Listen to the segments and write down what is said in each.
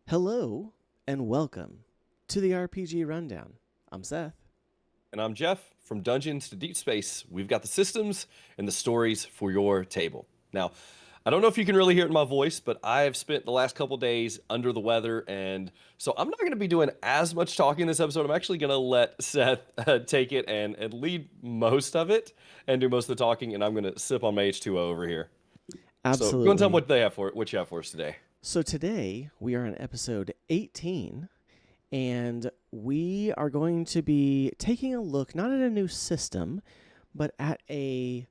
Hello and welcome to the RPG Rundown. I'm Seth. And I'm Jeff. From Dungeons to Deep Space, we've got the systems and the stories for your table. Now, I don't know if you can really hear it in my voice, but I have spent the last couple days under the weather, and so I'm not going to be doing as much talking this episode. I'm actually going to let Seth take it and lead most of it and do most of the talking, and I'm going to sip on my H2O over here. So go and tell them Absolutely. what you have for us today. So today we are on episode 18, and we are going to be taking a look not at a new system, but at a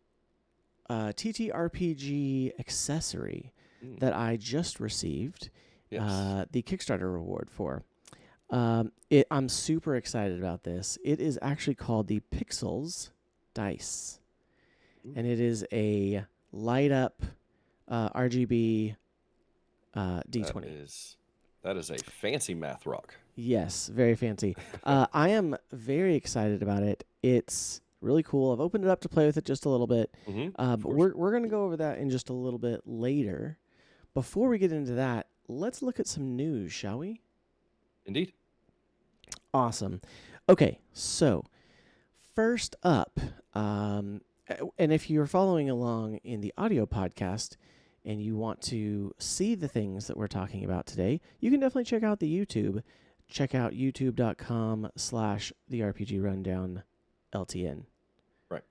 TTRPG accessory Mm, that I just received yes. the Kickstarter reward for. I'm super excited about this. It is actually called the Pixels Dice, Ooh, and it is a light up RGB that D20. is that is a fancy math rock. Yes, very fancy. I am very excited about it. It's really cool. I've opened it up to play with it just a little bit, Of but course. we're gonna go over that in just a little bit later. Before we get into that, let's look at some news, shall we? Indeed. Awesome. Okay, so first up, and if you're following along in the audio podcast and you want to see the things that we're talking about today, you can definitely check out the YouTube. Check out youtube.com/ the RPG Rundown LTN, Right.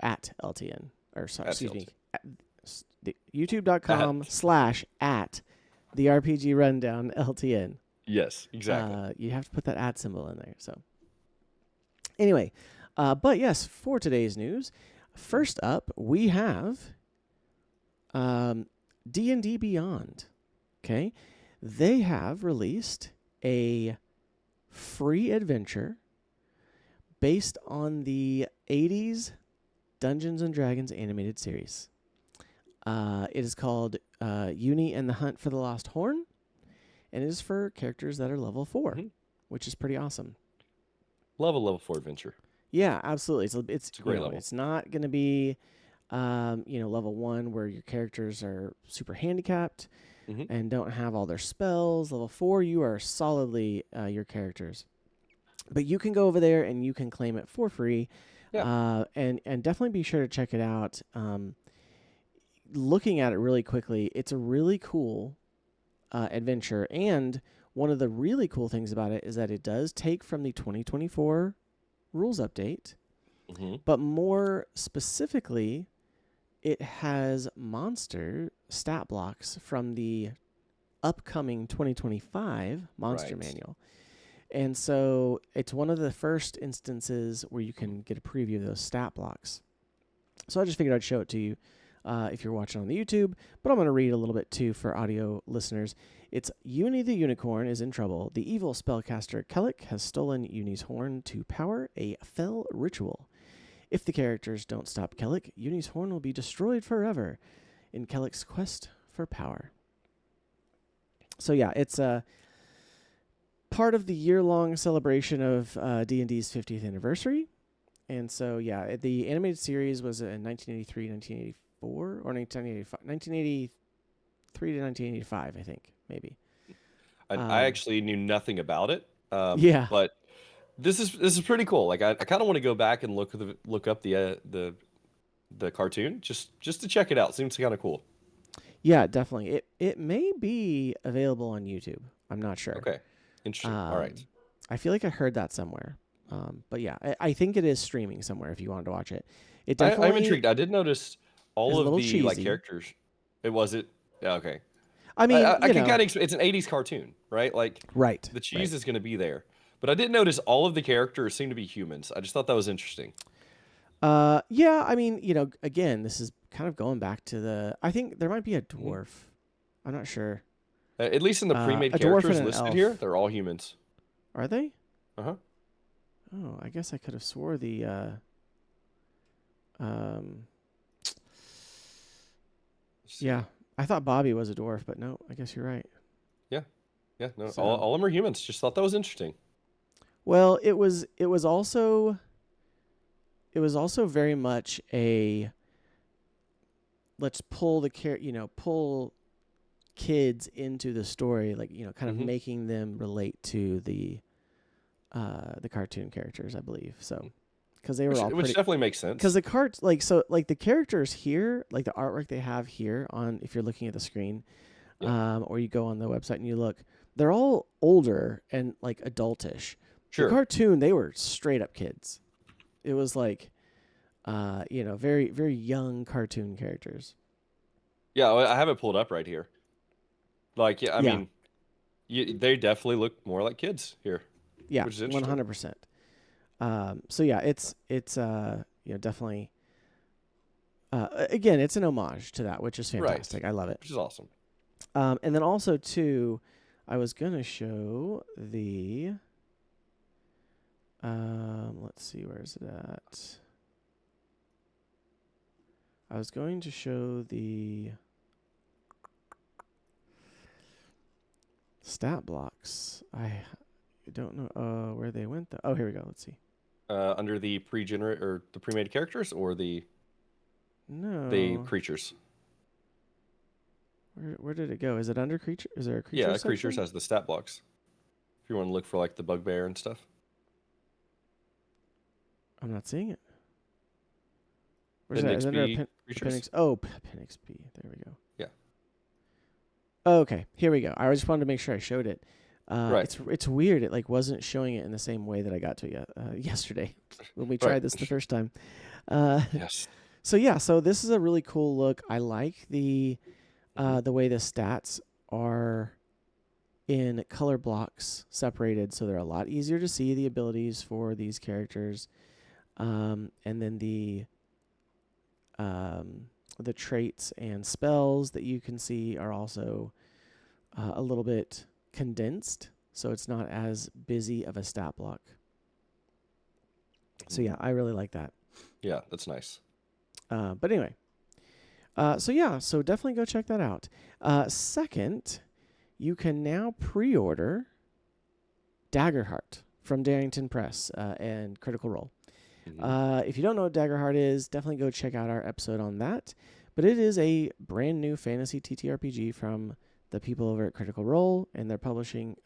at LTN, or sorry, At excuse me, Tilted. youtube.com/ at the RPG Rundown LTN. Yes, exactly. You have to put that at symbol in there. So anyway, but yes, for today's news, first up we have D&D Beyond. Okay, they have released a free adventure based on the 80s Dungeons and Dragons animated series. It is called Uni and the Hunt for the Lost Horn, and it is for characters that are level 4, Hmm. which is pretty awesome. Love a level 4 adventure. Yeah, absolutely. So it's It's a great level. it's not going to be level 1 where your characters are super handicapped Hmm. and don't have all their spells. Level 4, you are solidly your characters. But you can go over there and you can claim it for free, Yeah. and definitely be sure to check it out. Looking at it really quickly, it's a really cool adventure, and one of the really cool things about it is that it does take from the 2024 rules update, Hmm. but more specifically, it has monster stat blocks from the upcoming 2025 monster Right. manual. And so it's one of the first instances where you can get a preview of those stat blocks. So I just figured I'd show it to you if you're watching on the YouTube, but I'm going to read a little bit too for audio listeners. It's Uni the Unicorn is in trouble. The evil spellcaster Kellic has stolen Uni's horn to power a fell ritual. If the characters don't stop Kellic, Uni's horn will be destroyed forever in Kellic's quest for power. So yeah, it's part of the year-long celebration of D&D's 50th anniversary. And so, yeah, the animated series was in 1983, 1984, or 1985, 1983 to 1985, I think, maybe. I Um, actually knew nothing about it, yeah, but this is pretty cool. Like I kind of want to go back and look up the cartoon just to check it out. Seems kind of cool. yeah, definitely. It may be available on YouTube. I'm not sure. Okay. Interesting. All right. Um, I feel like I heard that somewhere. But yeah, I think it is streaming somewhere if you wanted to watch it. It I'm definitely intrigued. I did notice is all a of little the like cheesy. characters. It was it. Yeah, okay. I I, mean, I I can kind of. It's an '80s cartoon, right? Like right, the right. cheese is going to be there. But I did notice all of the characters seem to be humans. I just thought that was interesting. Yeah, I mean, again, this is kind of going back to I think there might be a Mhm. dwarf. I'm not sure. At least in the pre-made A dwarf and characters an listed here, elf. they're all humans. Are they? Uh-huh. Oh, I guess I could have swore the um Let's yeah. see. I thought Bobby was a dwarf, but no, I guess you're right. Yeah. Yeah. No, So, all of them are humans. Just thought that was interesting. well, it was also very much a let's pull kids into the story, like, kind of Hmm. making them relate to the cartoon characters, I believe. So, because they were all Which pretty. definitely makes Because sense. the characters here, like the artwork they have here on, if you're looking at the screen, Yeah, or you go on the website and you look, they're all older and like adultish. The sure. cartoon, they were straight up kids. It was like, very very young cartoon characters. Yeah, well, I have it pulled up right here. Like, yeah, I Yeah, mean, they definitely look more like kids here, yeah, which is one interesting. hundred percent. So yeah, it's definitely again, it's an homage to that, which is Right, fantastic. I love it. which is awesome. And then also too, I was gonna show the. Let's see, where is it at? I was going to show the stat blocks. I don't know where they went though. Oh, here we go. Let's see. Under the pre-generate or the pre-made characters or the No, creatures. where did it go? Is it under creature? Is there a creature Yeah, creatures section? has the stat blocks. If you want to look for like the bugbear and stuff. I'm not seeing it. Where's that? Is Appendix it under B creatures. appendix? Oh, appendix B. There we go. Yeah. Oh, okay, here we go. I just wanted to make sure I showed it. Right. It's weird. It like wasn't showing it in the same way that I got to it yesterday when we Right. tried this the first time. Uh, Yes. so yeah, so this is a really cool look. I like Hmm. the way the stats are in color blocks separated, so they're a lot easier to see the abilities for these characters. And then um, the traits and spells that you can see are also a little bit condensed, so it's not as busy of a stat block. So yeah, I really like that. Yeah, that's nice. But anyway, so definitely go check that out. Second, you can now pre-order Daggerheart from Darrington Press and Critical Role. Hmm. If you don't know what Daggerheart is, definitely go check out our episode on that. But it is a brand new fantasy TTRPG from the people over at Critical Role and their publishing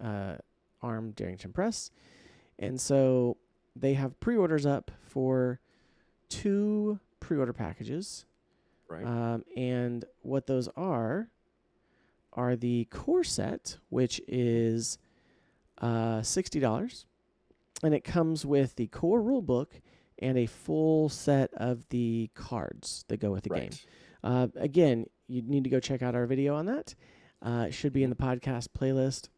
arm, Darrington Press. And so they have pre-orders up for 2 pre-order packages. Right. And what those are the core set, which is $60. And it comes with the core rule book and a full set of the cards that go with the game. Right. Again, you need to go check out our video on that. It should be in the podcast playlist.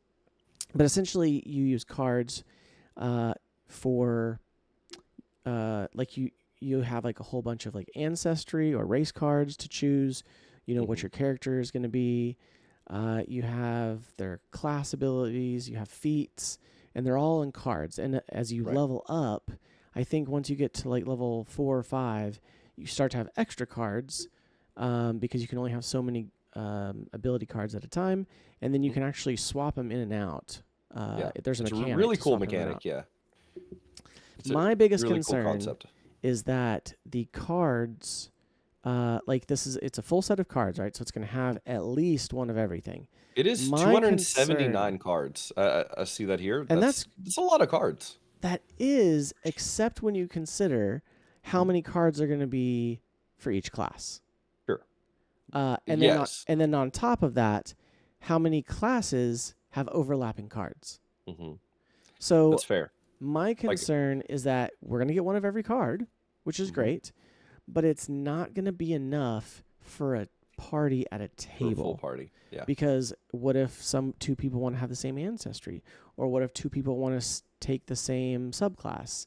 But essentially, you use cards for like you have like a whole bunch of like ancestry or race cards to choose. You know what your character is going to be. You have their class abilities. You have feats, and they're all in cards. And as you Right. level up, I think once you get to like level 4 or 5, you start to have extra cards because you can only have so many ability cards at a time, and then you can actually swap them in and out. Yeah. There's a It's a mechanic really to cool swap them in and mechanic. out. Yeah. It's a My biggest really cool concern concept. is that the cards, it's a full set of cards, right? So it's going to have at least one of everything. It is My 279 concern, cards. I see that here. and That's a lot of cards. that is, except when you consider how Mhm. many cards are going to be for each class. Sure. And Yes. then on top of that, how many classes have overlapping cards. Hmm. So That's fair. my Like, concern is that we're going to get one of every card, which is mhm, great, but it's not going to be enough for a party at a for a full table. party. Yeah. Because what if two people want to have the same ancestry, or what if 2 people want to take the same subclass?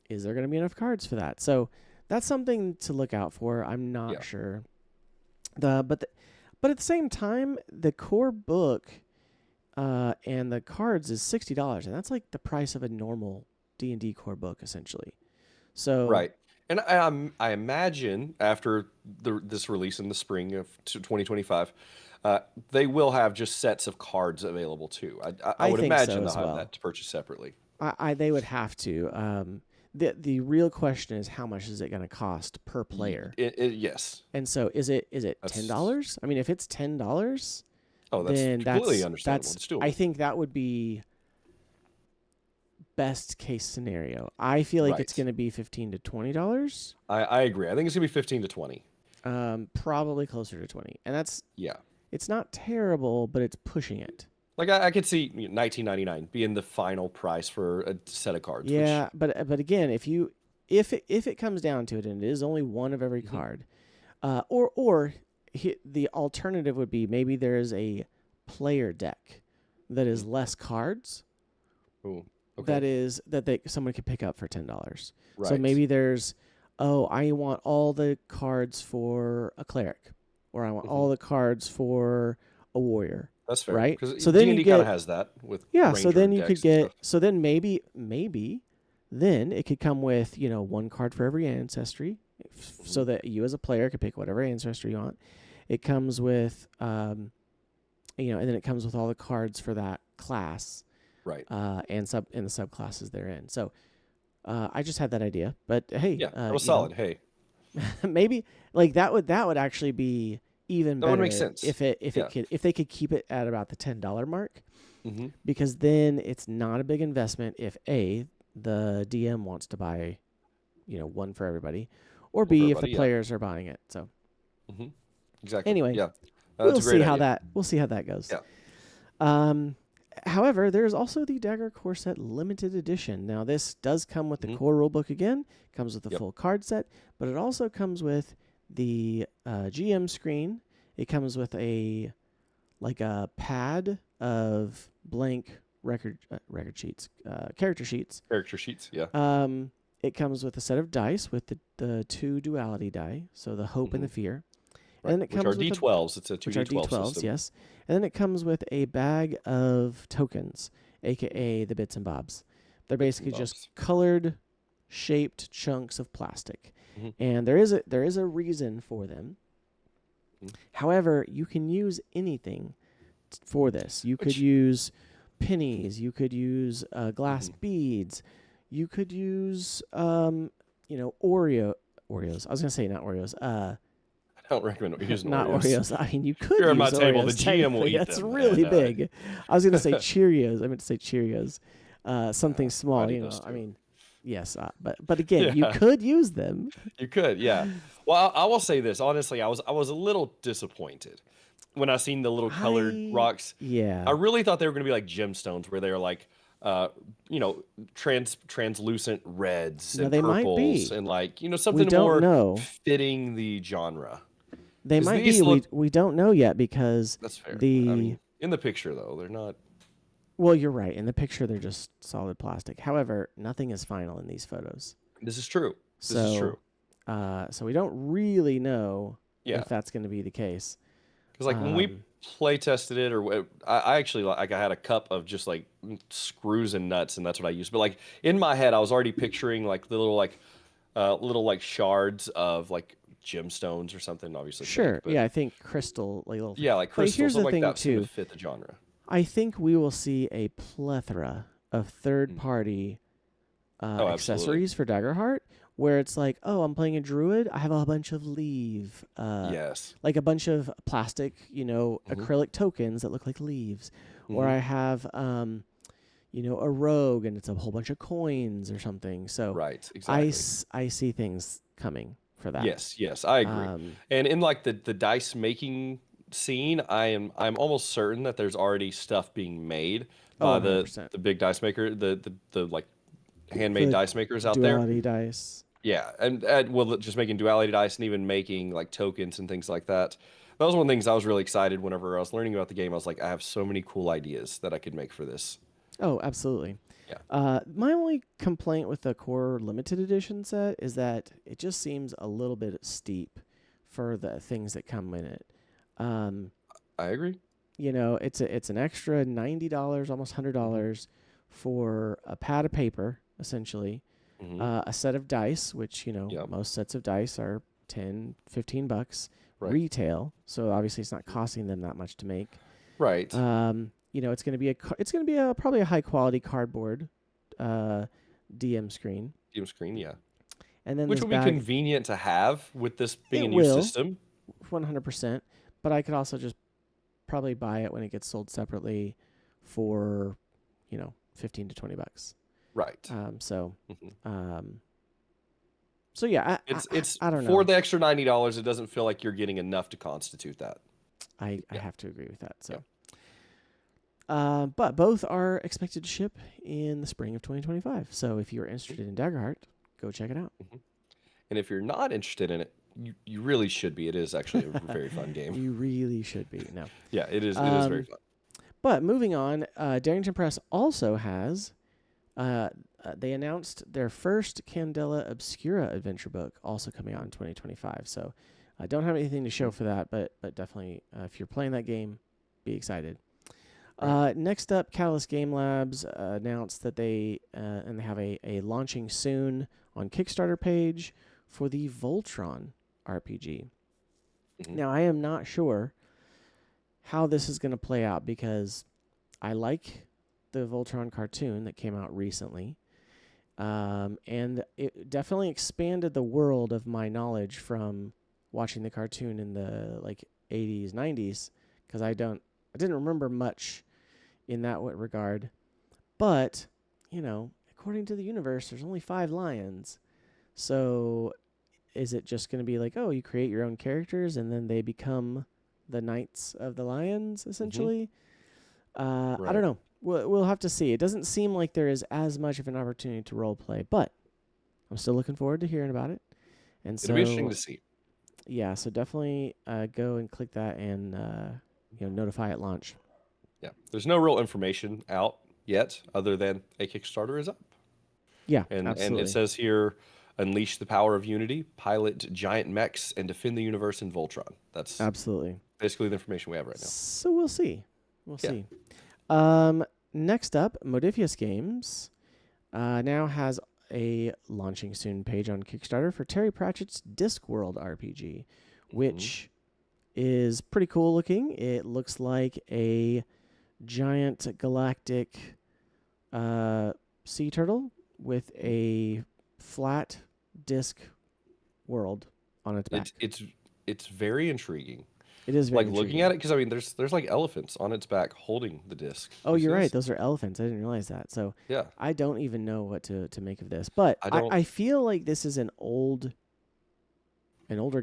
Is there going to be enough cards for that? So that's something to look out for. I'm not Yeah. sure. But at the same time, the core book and the cards is $60, and that's like the price of a normal D&D core book essentially. So Right. And I imagine after this release in the spring of 2025, they will have just sets of cards available too. I I would think so imagine they'll as have well. that to purchase separately. They would have to. the real question is how much is it going to cost per player? Yes. And so is it That's $10? I mean, if it's $10, that's then completely understandable. that's It's I doable. think that would be best case scenario. I feel like it's Right. going to be $15 to $20. I agree. I think it's gonna be 15 to 20. Probably closer to 20. And Yeah. it's not terrible, but it's pushing it. Like I could see 19.99 being the final price for a set of cards, which Yeah, but again, if it comes down to it and it is only one of every Mhm. card, the alternative would be maybe there is a player deck that is Mhm. less cards Ooh, okay. that someone could pick up for $10. So Right. maybe there's, oh, I want all the cards for a cleric, or I want Hmm. all the cards for a warrior, That's fair right? because So then you D&D kind of get has that with yeah. So ranger then you could decks and get stuff. so then maybe then it could come with one card for every ancestry, Hmm. so that you as a player could pick whatever ancestry you want. It comes with and then it comes with all the cards for that class, Right. and the subclasses therein. So I just had that idea, but hey, Yeah, that was solid. Hey, maybe like that would actually be even that would make better sense. Yeah. if they could keep it at about the $10 mark, Hmm. because then it's not a big investment if the DM wants to buy one for everybody, or Well, for B if the everybody, yeah. players are buying it. So Hmm. Exactly. anyway, Yeah. That's a great idea. we'll see how that goes. Yeah. Um, However, there's also the Dagger Core Set Limited Edition. Now, this does come with the Hmm. core rulebook again, comes with the Yep. full card set, but it also comes with the GM screen. It comes with a pad of blank record sheets, character sheets. Character sheets. Yeah. It comes with a set of dice with the two duality die, so the hope and Hmm. the fear. And Right. then it Which are comes with D12s. It's a which are 2D12 D12s, system. yes. And then it comes with a bag of tokens, aka the bits and bobs. They're Bits and basically just bobs. colored, shaped chunks of plastic, Hmm. and there is a reason for them. Mhm. However, you can use anything for this. You could Which. use pennies. You could use glass Mhm. beads. You could use Oreos. I was gonna say not Oreos. I don't recommend using Not Oreos. Oreos. I mean, you If could you're at my use table, the Oreos. GM will Technically, eat that's them, really and big. I was gonna say Cheerios. I meant to say Cheerios. Something I'd small. eat those I too. mean, yes, but again, you Yeah. could use them. You could, yeah. Well, I will say this honestly. I was a little disappointed when I seen the little colored I rocks. I yeah. really thought they were gonna be like gemstones, where they were like, uh, translucent reds Now and they might purples, be. and like We something don't more know. fitting the genre. They Because might be. these We look. we don't know yet because That's fair. I the mean, in the picture though, they're not. well, you're right. In the picture, they're just solid plastic. However, nothing is final in these photos. This is true. This is So, true. so we don't really know Yeah. if that's going to be the case. Because like when we Um, play tested it, I actually like I had a cup of just like screws and nuts, and that's what I used. But like in my head, I was already picturing like the little like shards of like gemstones or something. Obviously fake, Sure. but Yeah, I think crystal, like little. yeah, like But crystals, here's something the like thing that seemed to too. fit the genre. I think we will see a plethora of Mm. third-party Oh, absolutely. accessories for Daggerheart, where it's like, oh, I'm playing a druid. I have a bunch of leaf, Yes. like a bunch of plastic, Hmm. acrylic tokens that look like leaves, or Hmm. I have, a rogue and it's a whole bunch of coins or something. So Right. I, Exactly. s- I see things coming for that. Yes. Yes. I agree. Um, And in like the dice making scene, I'm almost certain that there's already stuff being made oh, by 100%. the big dice maker, the like handmade The dice makers out there. duality dice. Yeah, and well, just making duality dice and even making like tokens and things like that. That was one of the things I was really excited whenever I was learning about the game. I was like, I have so many cool ideas that I could make for this. Oh, absolutely. Yeah. My only complaint with the core limited edition set is that it just seems a little bit steep for the things that come in it. Um, I agree. it's an extra $90, almost hundred Hmm. dollars for a pad of paper, essentially, Hmm. a set of dice, which Yeah. most sets of dice are 10, $15 Right. retail, so obviously it's not costing them that much to make. Right. It's going to be a probably a high quality cardboard DM screen. Game screen, yeah. And then Which this will be bag, convenient to have with this being it a new will system. 100%, but I could also just probably buy it when it gets sold separately for, 15 to $20. Right. Um, so, hmm um, so yeah, It's I don't for know. the extra $90. It doesn't feel like you're getting enough to constitute that. I Yeah. have to agree with that. Yeah. So, but both are expected to ship in the spring of 2025. So if you're Mhm. interested in Daggerheart, go check it out. Mhm. And if you're not interested in it, you really should be. It is actually a very fun game. You really should be. No. Yeah, it is. It is very Um, fun. but moving on, Darrington Press also has. They announced their first Candela Obscura adventure book, also coming out in 2025. So I don't have anything to show for that, but definitely, if you're playing that game, be excited. Right. Next up, Catalyst Game Labs announced that they have a launching soon on Kickstarter page for the Voltron RPG. hmm Now, I am not sure how this is going to play out because I like the Voltron cartoon that came out recently. And it definitely expanded the world of my knowledge from watching the cartoon in the 80s, 90s, because I didn't remember much in that regard. But, according to the universe, there's only 5 lions. So is it just going to be like, oh, you create your own characters and then they become the knights of the lions, hmm essentially? I don't Right. know. We'll have to see. It doesn't seem like there is as much of an opportunity to role play, but I'm still looking forward to hearing about it. And It'll be interesting so, to see. yeah, so definitely go and click that and notify at launch. Yeah. There's no real information out yet, other than a Kickstarter is up, Yeah, and it absolutely, says here, unleash the power of unity, pilot giant mechs, and defend the universe in Voltron. That's absolutely. basically the information we have right now. So we'll see. We'll Yeah. see. Um, Next up, Modifius Games now has a launching soon page on Kickstarter for Terry Pratchett's Discworld RPG, hmm which is pretty cool looking. It looks like a giant galactic sea turtle with a flat disc world on its It's back. it's it's very intriguing. It is very Like looking at intriguing. it, because I mean, there's like elephants on its back holding the disc. Oh, You see you're right. this? Those are elephants. I didn't realize that. So Yeah. I don't even know what to make of this. But I I, don't. I feel like this is an older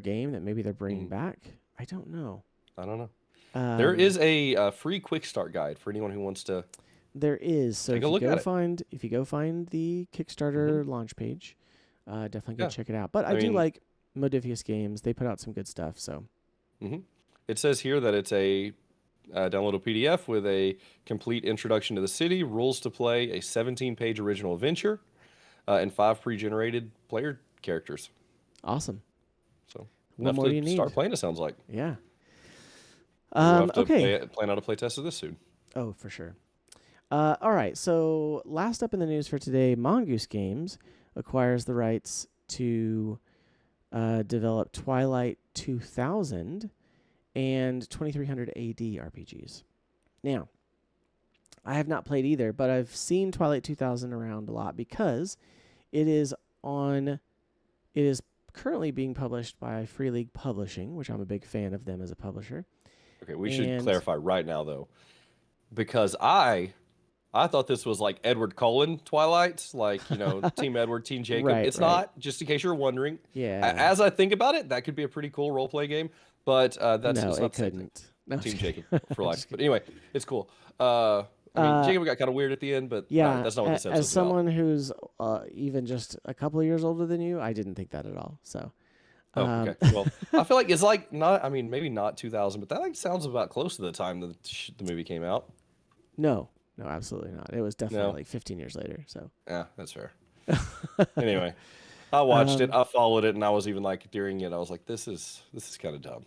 game that maybe they're bringing mm, back. I don't know. I don't know. There Um, is a free quick start guide for anyone who wants to there is. So take a look at it. if you go find the hmm Kickstarter launch page, definitely go Yeah. check it out. But I I do mean, like Modifius Games. They put out some good stuff. So hmm it says here that it's a downloadable PDF with a complete introduction to the city, rules to play, a 17-page original adventure, and 5 pre-generated player characters. awesome. So What enough more do to you start need? playing. It sounds like Yeah. maybe we'll have to Okay. plan out a play test of this soon. Oh, for sure. All right. So last up in the news for today, Mongoose Games acquires the rights to develop Twilight 2000 and 2300 AD RPGs. Now, I have not played either, but I've seen Twilight 2000 around a lot because it is on. It is currently being published by Free League Publishing, which I'm a big fan of them as a publisher. Okay, we should And clarify right now though, because I thought this was like Edward Cullen Twilight, like, Team Edward, Team Jacob. right, It's right, not, just in case you're wondering. yeah. As I think about it, that could be a pretty cool role play game, but that's No, it's it not the same thing. couldn't. No, I'm Team just kidding. Jacob for I'm life. just But kidding. anyway, it's cool. I mean, Uh, Jacob got kind of weird at the end, but yeah. that's not what this As episode's about. someone who's even just a couple of years older than you, I didn't think that at all. So, Oh, um, okay. Well, I feel like it's like not. I mean, maybe not 2000, but that like sounds about close to the time that the movie came out. no, no, absolutely not. It was definitely No, like 15 years later. So, yeah, that's fair. Anyway, I watched it, um, I followed it, and I was even like during it, I was like, this is kind of dumb.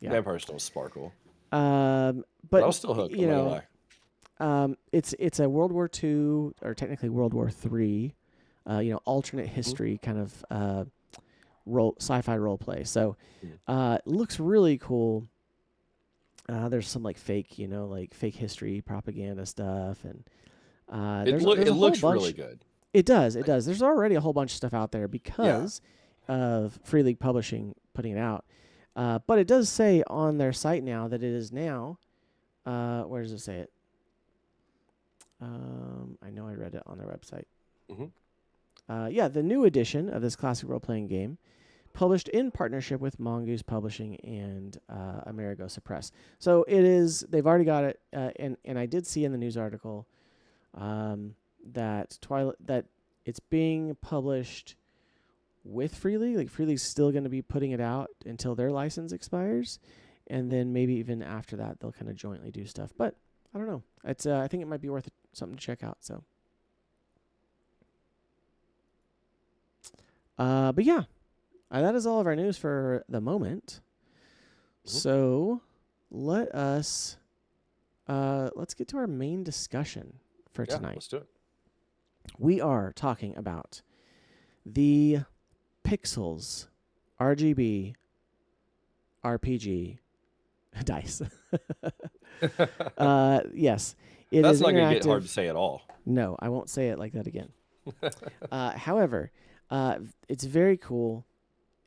yeah. Vampires don't sparkle, but I But was still hooked. I'm not gonna lie. it's a World War II or technically World War III, alternate hmm history kind of sci-fi role play. So, hmm it looks really cool. There's some fake history propaganda stuff, and It there's a looks whole really bunch. good. It does. It does. There's already a whole bunch of stuff out there Yeah. because of Free League Publishing putting it out. But it does say on their site now that it is now. Where does it say it? I know I read it on their website. Hmm. Yeah, the new edition of this classic role-playing game, published in partnership with Mongoose Publishing and Amerigosa Press. So it is. They've already got it, and I did see in the news article that it's being published with Free League. Like Free League's still going to be putting it out until their license expires, and then maybe even after that they'll kind of jointly do stuff. But I don't know. It's I think it might be worth something to check out. So, but yeah, that is all of our news for the moment. So let's get to our main discussion for tonight. Let's do it. We are talking about the Pixels RGB RPG dice. Yes, it That's is not going to interactive. get hard to say at all. No, I won't say it like that again. However, it's very cool.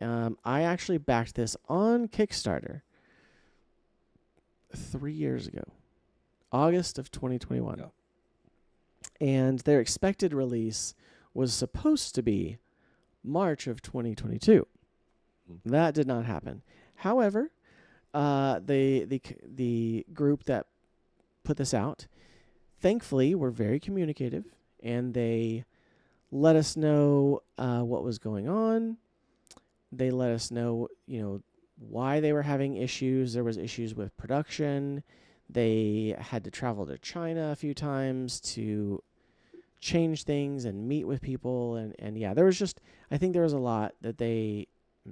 I actually backed this on Kickstarter 3 years ago, August of 2021. Yeah. And their expected release was supposed to be March of 2022. That did not happen. However, the group that put this out, thankfully, were very communicative, and they let us know what was going on. They let us know, why they were having issues. There was issues with production. They had to travel to China a few times to change things and meet with people. And yeah, there was just, I think there was a lot that they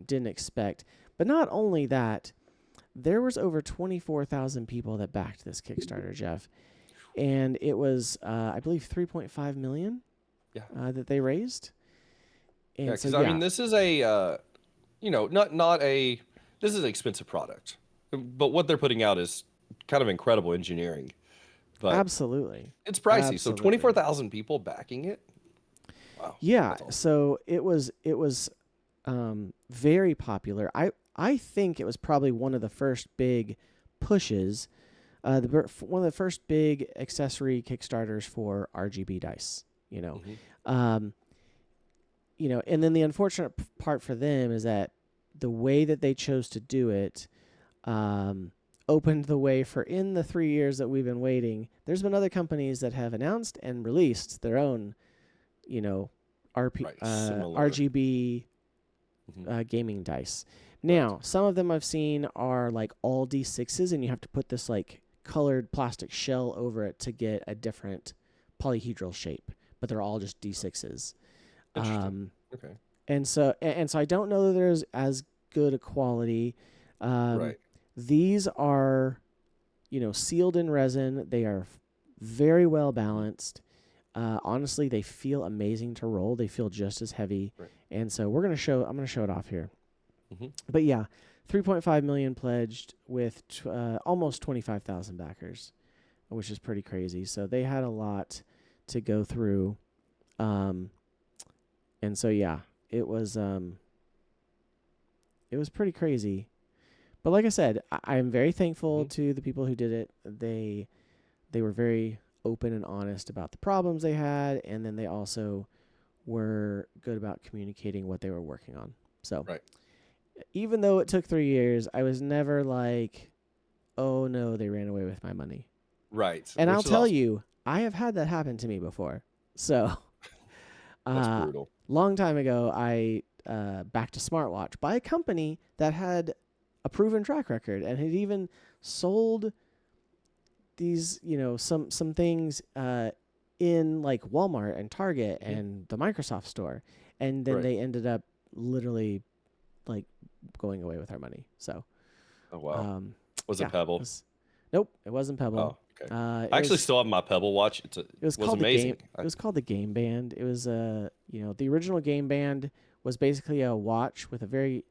didn't expect. But not only that, there was over 24,000 people that backed this Kickstarter, Jeff. And it was, I believe, 3.5 million that they raised. And Yeah, because I mean, this is a, this is an expensive product, but what they're putting out is kind of incredible engineering. But absolutely, it's pricey. Absolutely. So 24,000 people backing it. Wow. Yeah. Awesome. So it was very popular. I think it was probably one of the first big pushes, one of the first big accessory Kickstarters for RGB dice. And then the unfortunate part for them is that the way that they chose to do it opened the way for, in the 3 years that we've been waiting, there's been other companies that have announced and released their own, RGB gaming dice. Now, some of them I've seen are like all D6s, and you have to put this like colored plastic shell over it to get a different polyhedral shape, but they're all just D6s. Okay. And so I don't know that there's as good a quality. Right. These are, sealed in resin. They are very well balanced. Honestly, they feel amazing to roll. They feel just as heavy. Right. And so I'm going to show it off here. Mm-hmm. But yeah, 3.5 million pledged with almost 25,000 backers, which is pretty crazy. So they had a lot to go through. And so yeah, it was pretty crazy. But like I said, I'm very thankful to the people who did it. They were very open and honest about the problems they had, and then they also were good about communicating what they were working on. So even though it took 3 years, I was never like, oh no, they ran away with my money. Right. And I'll tell you, I have had that happen to me before. So that's brutal. Long time ago, I backed a smartwatch by a company that had a proven track record and had even sold these, some things in like Walmart and Target and the Microsoft store, and then they ended up literally like going away with our money. So, oh wow, was it Pebble? Nope, it wasn't Pebble. Oh, okay. I actually still have my Pebble watch. It was amazing. It was called the Game Band. It was the original Game Band was basically a watch with a very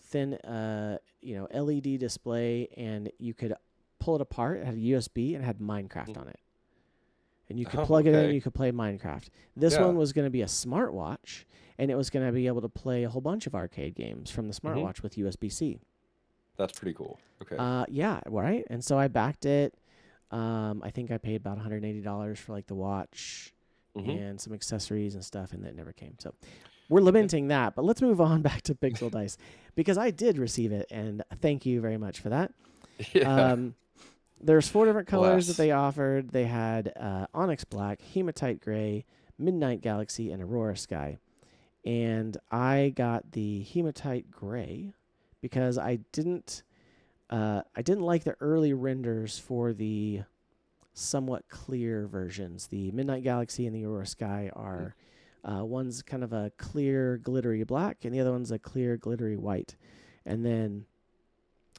thin LED display, and you could pull it apart. It had a USB and it had Minecraft on it. and you could Oh, plug it in, okay. you could play Minecraft. This Yeah. one was going to be a smartwatch, and it was going to be able to play a whole bunch of arcade games from the Hmm. smartwatch with USB-C. That's pretty cool. Okay. Yeah, right. And so I backed it. I think I paid about $180 for like the watch Hmm. and some accessories and stuff, and that never came. So we're Yeah. lamenting that, but let's move on back to Pixel Dice because I did receive it, and thank you very much for that. Yeah. Um, there's 4 different colors that Alas. they offered. They had Onyx Black, Hematite Gray, Midnight Galaxy, and Aurora Sky. And I got the Hematite Gray because I didn't like the early renders for the somewhat clear versions. The Midnight Galaxy and the Aurora Sky are one's kind of a clear glittery black, and the other one's a clear glittery white. And then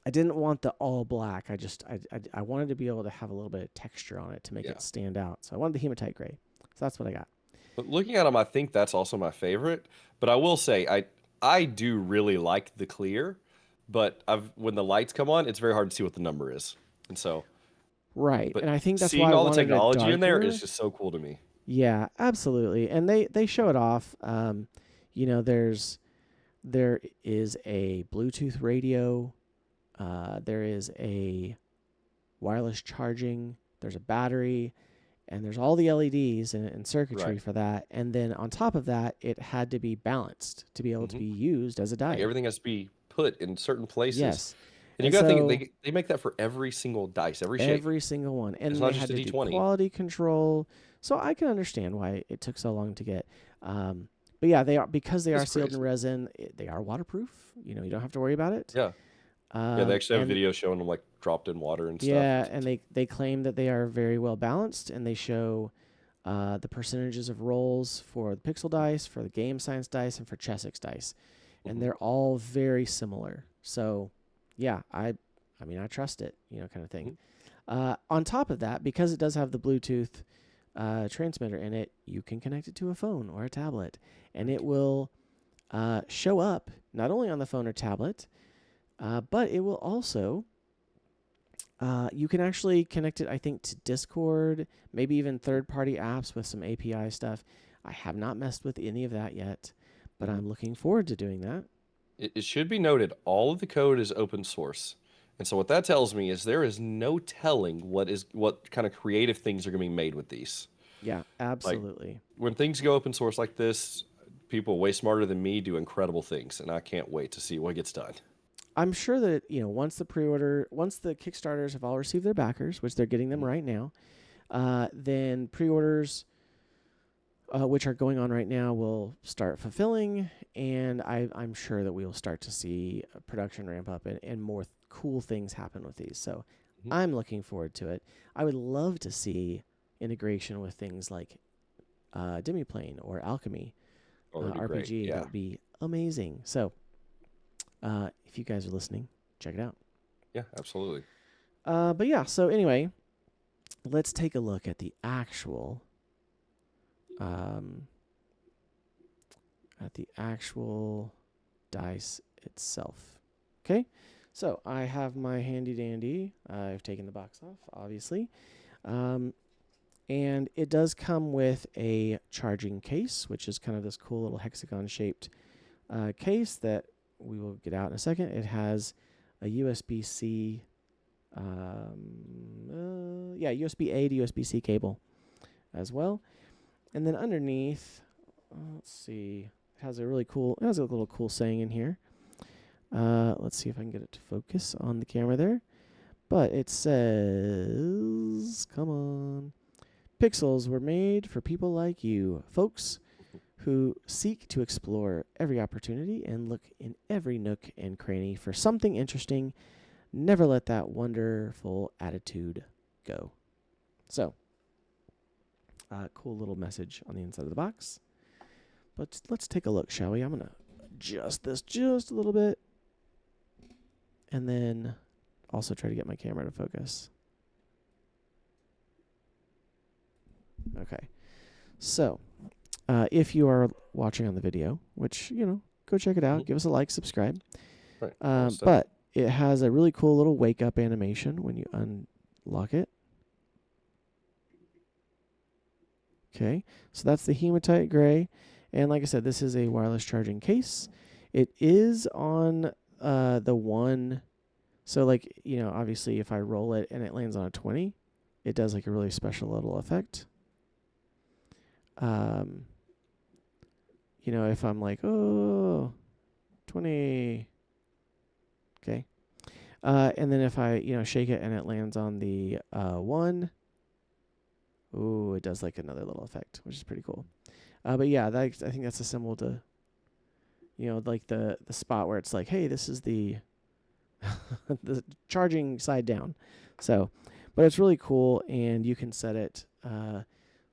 I didn't want the all black. I wanted to be able to have a little bit of texture on it to make Yeah. it stand out. So I wanted the hematite gray. So that's what I got. But looking at them, I think that's also my favorite. But I will say, I do really like the clear, but when the lights come on, it's very hard to see what the number is. And so, Right. but And I think that's why seeing I all the wanted it technology in there is darker. just so cool to me. Yeah, absolutely. And they show it off. You know, there is a Bluetooth radio. There is a wireless charging. There's a battery, and there's all the LEDs and circuitry Right. for that. And then on top of that, it had to be balanced to be able to Hmm. be used as a Like die. everything has to be put in certain places. Yes. And you And got to think so they make that for every single dice, every shape. every single one. It's And not they just had a to do D20. quality control. So I can understand why it took so long to get. But yeah, they are because they are It's sealed in crazy. resin. They are waterproof. You know, you don't have to worry about it. Yeah. Yeah, they actually have a And video showing them like dropped in water and stuff. yeah, and they claim that they are very well balanced, and they show the percentages of rolls for the pixel dice, for the game science dice, and for Chessex dice, and Mhm. they're all very similar. So, yeah, I mean, I trust it, you know, kind of thing. Mhm. On top of that, because it does have the Bluetooth transmitter in it, you can connect it to a phone or a tablet, and Right. it will show up not only on the phone or tablet, but it will also you can actually connect it, I think, to Discord, maybe even third-party apps with some API stuff. I have not messed with any of that yet, but Mhm. I'm looking forward to doing that. It should be noted, all of the code is open source. And so what that tells me is there is no telling what kind of creative things are going to be made with these. Yeah, Like absolutely. when things go open source like this, people way smarter than me do incredible things, and I can't wait to see what gets done. I'm sure that once the Kickstarters have all received their backers, which they're getting them Mhm. right now, then pre-orders, which are going on right now, will start fulfilling, and I'm sure that we will start to see production ramp up and more cool things happen with these. So Mhm. I'm looking forward to it. I would love to see integration with things like Demiplane or Alchemy Oh, that'd be great. RPG. That Yeah. would be amazing. So if you guys are listening, check it out. Yeah, absolutely. But yeah, so anyway, let's take a look at the actual um, dice itself. Okay, so I have my handy dandy. I've taken the box off, obviously, and it does come with a charging case, which is kind of this cool little hexagon shaped case that we will get out in a second. It has a USB-C, USB A to USB-C cable as well. And then underneath, let's see, it has a little cool saying in here. Let's see if I can get it to focus on the camera there. But it says, come on, pixels were made for people like you, folks, who seek to explore every opportunity and look in every nook and cranny for something interesting. Never let that wonderful attitude go. So, cool little message on the inside of the box. But let's take a look, shall we? I'm going to adjust this just a little bit. And then also try to get my camera to focus. Okay. So, if you are watching on the video, which, go check it out. Mhm. Give us a like, subscribe. Right. Almost done. But it has a really cool little wake up animation when you unlock it. Okay, so that's the hematite gray. And like I said, this is a wireless charging case. It is on the one. So, like, obviously, if I roll it and it lands on a 20, it does like a really special little effect. Um, if I'm like, oh, 20. Okay. And then if I, shake it and it lands on the 1, ooh, it does like another little effect, which is pretty cool. But yeah, I think that's a symbol to, like the spot where it's like, hey, this is the the charging side down. So, but it's really cool, and you can set it.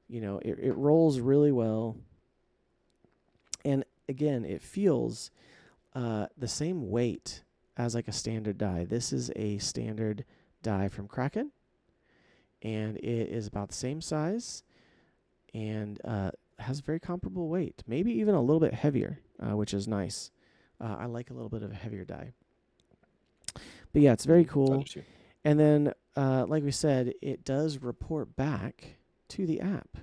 It rolls really well, and again, it feels the same weight as like a standard die. This is a standard die from Kraken, and it is about the same size, and has very comparable weight, maybe even a little bit heavier, which is nice. I like a little bit of a heavier die. But yeah, it's very cool. And then, like we said, it does report back to the app,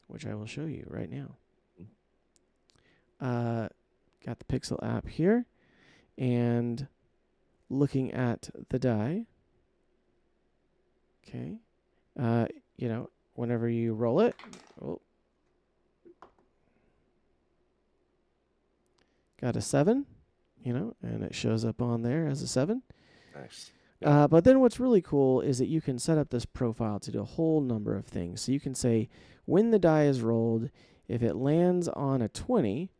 which I will show you right now. Got the Pixel app here, and looking at the die. Okay. Whenever you roll it, got a 7, and it shows up on there as a 7. Nice. Yeah. But then what's really cool is that you can set up this profile to do a whole number of things. So you can say when the die is rolled, if it lands on a 20,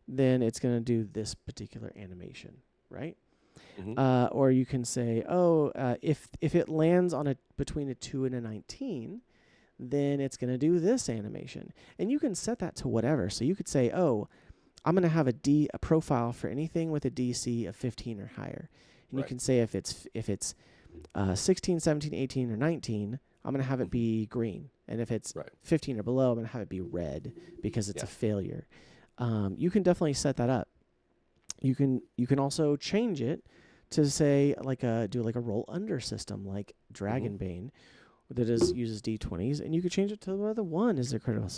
then it's going to do this particular animation, right? Mm-hmm. Or you can say, if it lands on between a 2 and a 19, then it's going to do this animation. And you can set that to whatever. So you could say, I'm going to have a profile for anything with a DC of 15 or higher. And you can say if it's 16, 17, 18, or 19, I'm going to have it be green. And if it's 15 or below, I'm going to have it be red because it's a failure. You can definitely set that up. You can also change it to say do a roll under system like Dragonbane that uses D20s, and you could change it to where the 1 is a critical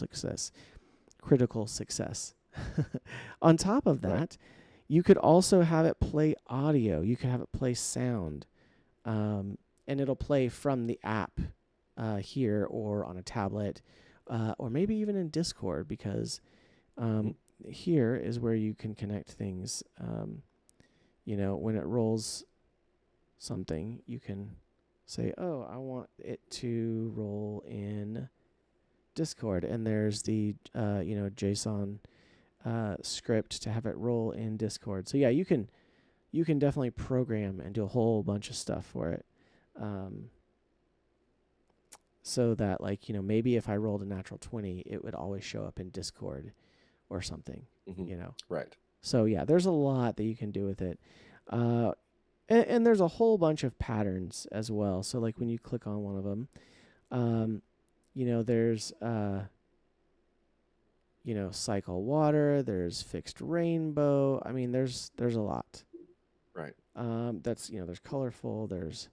success. On top of that, you could also have it play audio. You could have it play sound, and it'll play from the app here or on a tablet, or maybe even in Discord, because here is where you can connect things. When it rolls something, you can say, I want it to roll in Discord, and there's the JSON script to have it roll in Discord. So yeah, you can definitely program and do a whole bunch of stuff for it. So that maybe if I rolled a natural 20, it would always show up in Discord or something, Right. So yeah, there's a lot that you can do with it. And there's a whole bunch of patterns as well. So like when you click on one of them, there's cycle water, there's fixed rainbow. I mean, there's a lot. Right. There's colorful, there's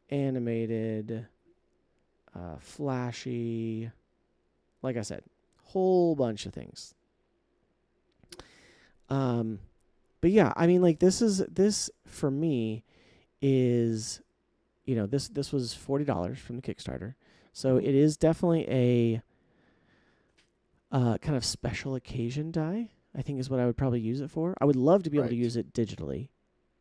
animated, flashy. Like I said, whole bunch of things. But yeah, I mean, this for me is, this was $40 from the Kickstarter, so it is definitely a kind of special occasion die, I think is what I would probably use it for. I would love to be able to use it digitally,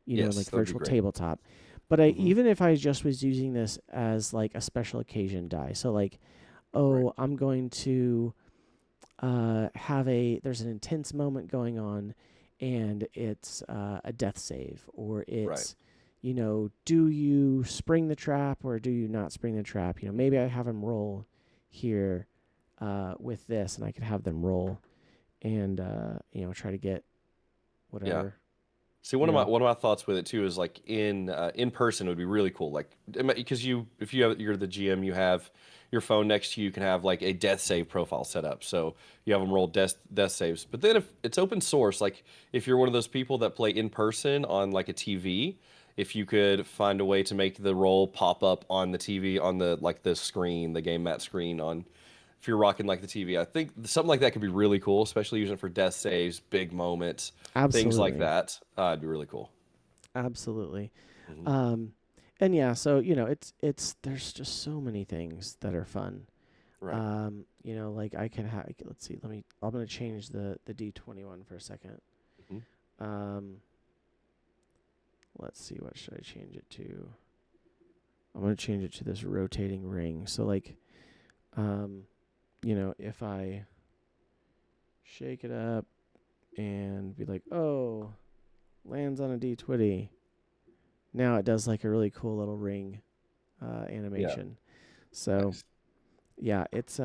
like virtual tabletop. But even if I just was using this as like a special occasion die, so like, I'm going to there's an intense moment going on, and it's a death save, or it's, do you spring the trap or do you not spring the trap? Maybe I have them roll here with this, and I could have them roll and try to get whatever. Yeah. See, one of my thoughts with it too is like in person it would be really cool, like because if you're the GM, you have your phone next to you, you can have like a death save profile set up, so you have them roll death saves. But then if it's open source, like if you're one of those people that play in person on like a TV, if you could find a way to make the roll pop up on the TV on the screen, the game mat screen on if you're rocking like the TV. I think something like that could be really cool, especially using it for death saves, big moments, things like Absolutely. that. It'd be really cool. Absolutely. Hmm. Um, and yeah, so it's there's just so many things that are fun. Right. Like I can have. Let's see. I'm gonna change the D21 for a second. Hmm. Um, let's see. What should I change it to? I'm gonna change it to this rotating ring. So like, um, if I shake it up and be like, oh, lands on a D20. Now it does like a really cool little ring Yeah. animation. So Nice. yeah, it's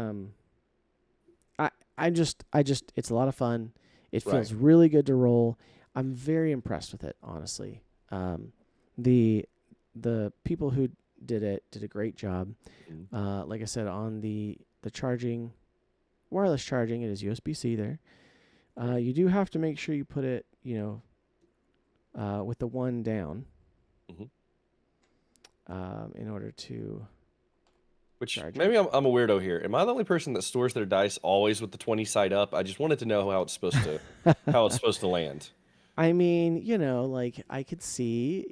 I just it's a lot of fun. It Right. feels really good to roll. I'm very impressed with it, honestly. Um, the the people who did it did a great job. Mhm. Like I said, on the charging, wireless charging, it is USB-C there. Right. You do have to make sure you put it, with the one down, Hmm. in order to Which charge it. maybe I'm a weirdo here. Am I the only person that stores their dice always with the 20 side up? I just wanted to know how it's supposed to land. I mean, like I could see,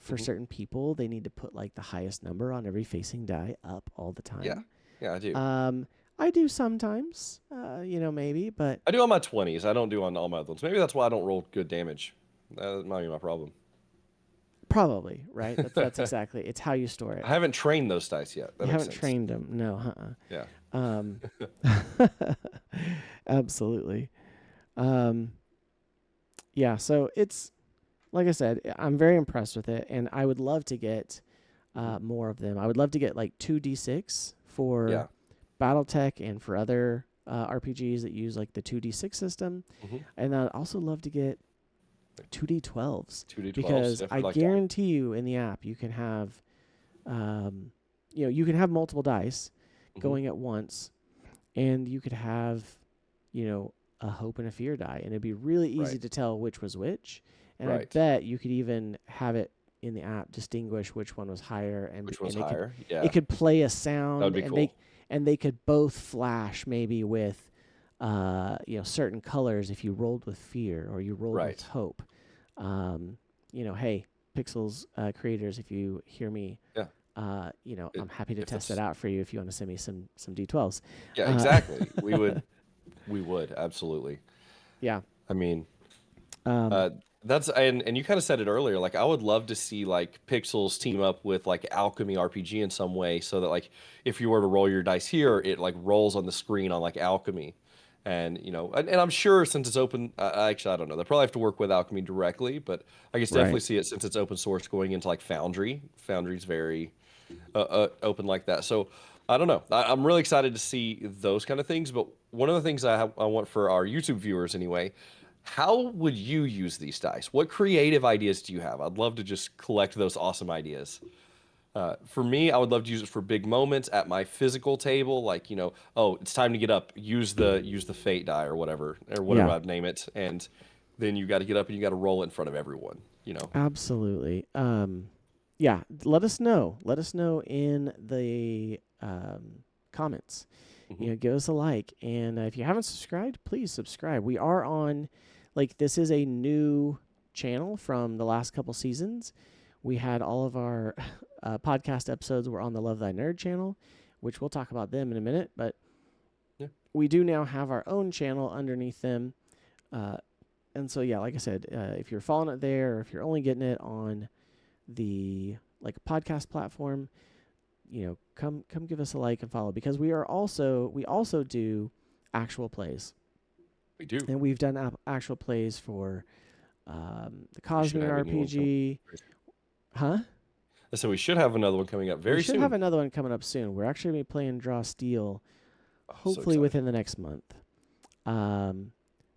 for Hmm. certain people, they need to put like the highest number on every facing die up all the Yeah. time. Yeah, I do. Um, I do sometimes, maybe, but I do on my 20s. I don't do on all my other ones. Maybe that's why I don't roll good damage. That might be my problem. probably, right? That's exactly. It's how you store I it. haven't trained those dice yet. That You makes haven't sense. trained them. No, Yeah. Um, absolutely. Um, yeah, so it's like I said, I'm very impressed with it, and I would love to get Hmm. more of them. I would love to get like 2d6 for Yeah. BattleTech and for other RPGs that use like the 2d6 system, Hmm. and I'd also love to get 2d12s 2d12s. because If I you like that. guarantee you in the app you can have, you can have multiple dice Hmm. going at once, and you could have, you know, a hope and a fear die, and it'd be really easy Right. to tell which was which. And I Right. bet you could even have it in the app distinguish which one was higher, and Which one's it could higher? Yeah. it could play a That would sound, be and cool. they could both flash maybe with certain colors if you rolled with fear or you rolled with Right. hope. Um, hey, Pixels creators, if you hear me, Yeah. I'm happy to If test that that's, out for you if you want to send me some D12s. yeah, Uh, exactly. We would absolutely. yeah. I mean, Um, uh, that's and you kind of said it earlier. Like, I would love to see like Pixels team up with like Alchemy RPG in some way, so that like if you were to roll your dice here, it like rolls on the screen on like Alchemy, and and I'm sure since it's open, actually I don't know. They probably have to work with Alchemy directly, but I guess definitely right. see it since it's open source going into like Foundry. Foundry's very open like that. So I don't know. I'm really excited to see those kind of things. But one of the things I want for our YouTube viewers anyway, how would you use these dice? What creative ideas do you have? I'd love to just collect those awesome ideas. For me, I would love to use it for big moments at my physical table, like oh, it's time to get up. Use the fate die or whatever Yeah, I'd name it, and then you got to get up and you got to roll it in front of everyone. absolutely. Yeah, let us know. Let us know in the comments. Hmm. Give us a like, and if you haven't subscribed, please subscribe. We are on, like, this is a new channel from the last couple seasons. We had all of our podcast episodes were on the Love Thy Nerd channel, which we'll talk about them in a minute. But Yeah. we do now have our own channel underneath them. Uh, and so, yeah, like I said, if you're following it there, or if you're only getting it on the like podcast platform, come give us a like and follow, because we also do actual plays, We do. and we've done actual plays for the We should Cosmere have a new one coming. RPG. Huh? So we should have another one coming up We very should have soon. another one coming up soon. We're actually going to be playing Draw Steel, Oh, so hopefully excited. within the next month.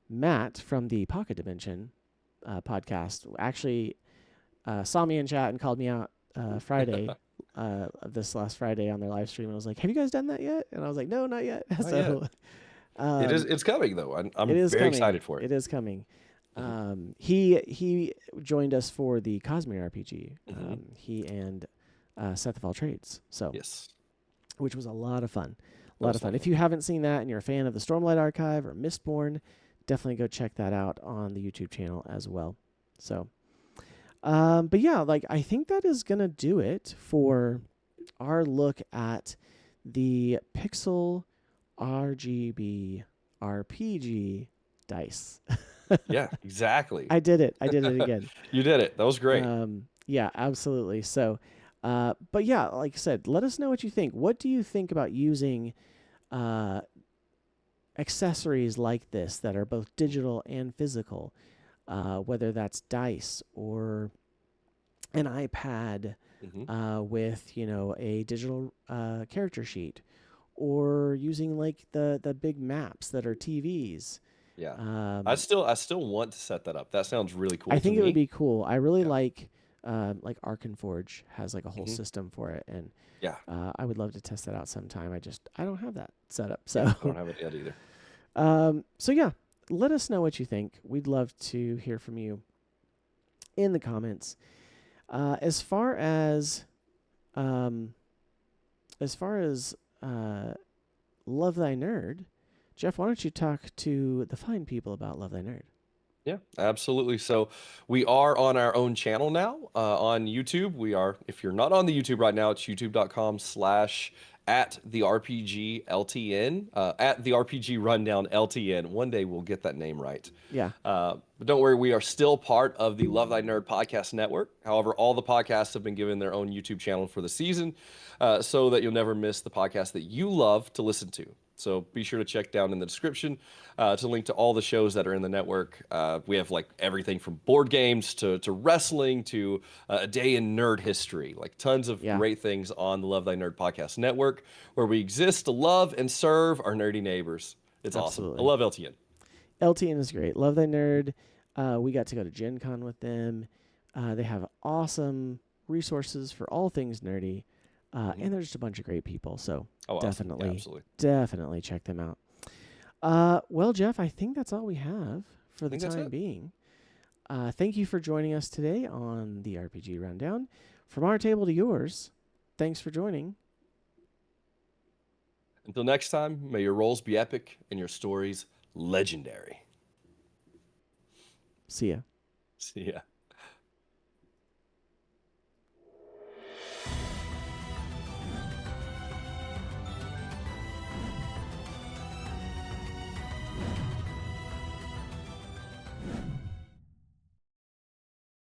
Matt from the Pocket Dimension podcast actually saw me in chat and called me out Friday, this last Friday on their live stream, and was like, "Have you guys done that yet?" And I was like, "No, not yet." Not yet. So It is. um, It's coming though. I'm, it I'm is very coming. excited for it. It is coming. Hmm. He joined us for the Cosmere RPG. Hmm. He and Seth of All Trades. So, Yes. which was a lot of fun. A That lot was of a lot fun. of If fun. you haven't seen that and you're a fan of the Stormlight Archive or Mistborn, definitely go check that out on the YouTube channel as well. So, but yeah, like I think that is gonna do it for our look at the Pixel RGB RPG dice. Yeah, exactly. I did it. I did it again. You did it. That was great. Yeah, absolutely. So, but yeah, like I said, let us know what you think. What do you think about using uh, accessories like this that are both digital and physical? Whether that's dice or an iPad Hmm. with a digital character sheet, or using like the big maps that are TVs. Yeah. Um, I still want to set that up. That sounds really I cool to think it would me. be cool. I really Yeah. like Arkenforge has like a whole Hmm. system for it, and Yeah. I would love to test that out sometime. I don't have that set up, Yeah. I so don't have it yet either. so yeah, let us know what you think. We'd love to hear from you in the comments. As far as um, as far as Love Thy Nerd, Jeff, why don't you talk to the fine people about Love Thy Nerd? Yeah, absolutely. So we are on our own channel now on YouTube. We are, if you're not on the YouTube right now, it's youtube.com/ at the RPG LTN, at the RPG Rundown LTN. One day we'll get that name right. Yeah, But don't worry, we are still part of the Love Thy Nerd podcast network. However, all the podcasts have been given their own YouTube channel for the season so that you'll never miss the podcast that you love to listen to. So be sure to check down in the description to link to all the shows that are in the network. We have like everything from board games to wrestling to a day in nerd history, like tons of yeah, great things on the Love Thy Nerd podcast network where we exist to love and serve our nerdy neighbors. It's awesome. I absolutely. love LTN. LTN is great. Love Thy Nerd. We got to go to Gen Con with them. They have awesome resources for all things nerdy. Mhm. And they're just a bunch of great people. So Oh, awesome. Yeah, definitely, absolutely. definitely check them out. Well, Jeff, I think that's all we have for I the think that's time it. being. Thank you for joining us today on the RPG Rundown. From our table to yours, thanks for joining. Until next time, may your roles be epic and your stories legendary. See ya. See ya.